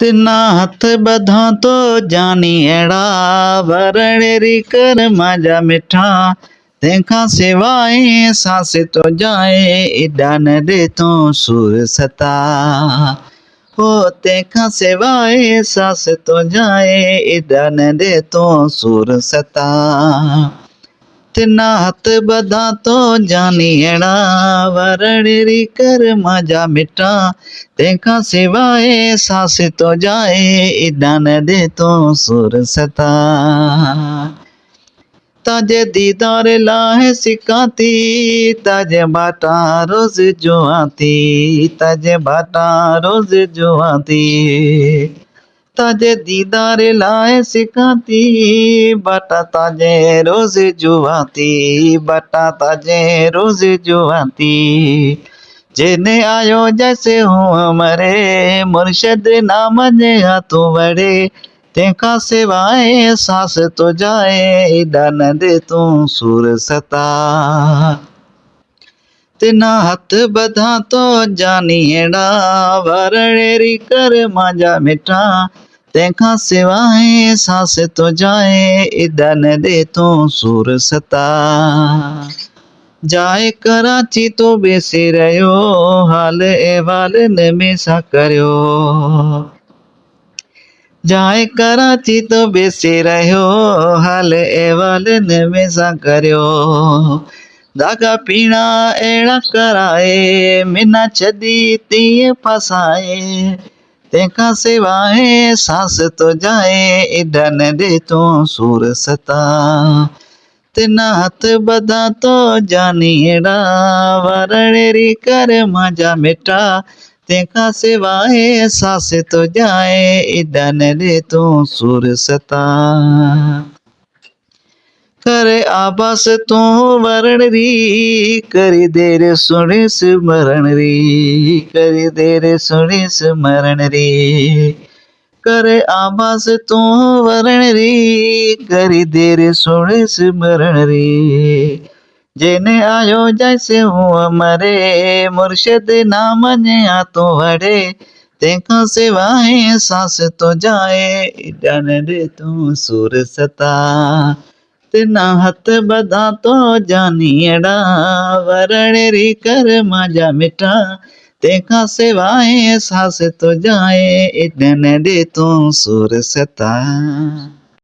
तिना हथ बधा तो जानी अड़ा वरणेरी कर माजा मिठा तंहिंखां सिवाए सांस तो जाए एॾा न ॾे तो सुर सता हो तंहिंखां सिवाए सांस तो जाए एॾा न ॾे तो सुर सता तिना हथ बधा तो जानी अड़ा वरणेरी कर माजा मिठा तंहिंखां सिवाए सांस तो जाए एॾा न ॾे तो सुर सता ताजे दीदार लाहे सिकाती ताजे बाटा रोज जुआती ताजे बाटा रोज जुआती ताजे दीदार लाए सिकाती बाटा ताजे रोज जुआती बाटा ताजे रोज जुआती जेने आयो जैसे हूँ मरे मुर्शद नाम जे हाथों वड़े तंहिंखां सिवाए सांस तो जाए एॾा न ॾे तूं सुर सता तिना हथ बधा तो जानी अड़ा वरणेरी कर मांजा मिठा तंहिंखां सिवाए सांस तो जाए एॾा न ॾे तूं सुर सता जाए कराची तो बेसी रहियो हाल अहिवाल न में सा करियो जाए कराची तो बेसी रहियो हाल अहिवाल न में सा करियो दागा पीना अहिड़ा कराए मिना छॾी तीअं फसाए तंहिंखां सिवाए सांस तो जाए एॾा न ॾे तूं सुर सता तिना हथ बधा तो जानी अड़ा वरणेरी कर मांजा मिठा तंहिंखां सिवाए सांस तो जाए एॾा न ॾे तूं सुर सता करे आबास तू वरणरी करी देर सुणी स्मरण री करी देर सुणी स्मरण री करे आबास तू वरणरी करी देर सुणी स्मरण री जेने आयो जैसे हूँ मरे मुर्शद नाम जे हाथों वड़े तंहिंखां सिवाए सांस तो जाए एॾा न ॾे तूं सुर सता तिना हथ बधा तो जानी अड़ा वरणेरी कर मांजा मिठा तंहिंखां सिवाए सांस तो जाए एॾा न ॾे तूं सुर सता।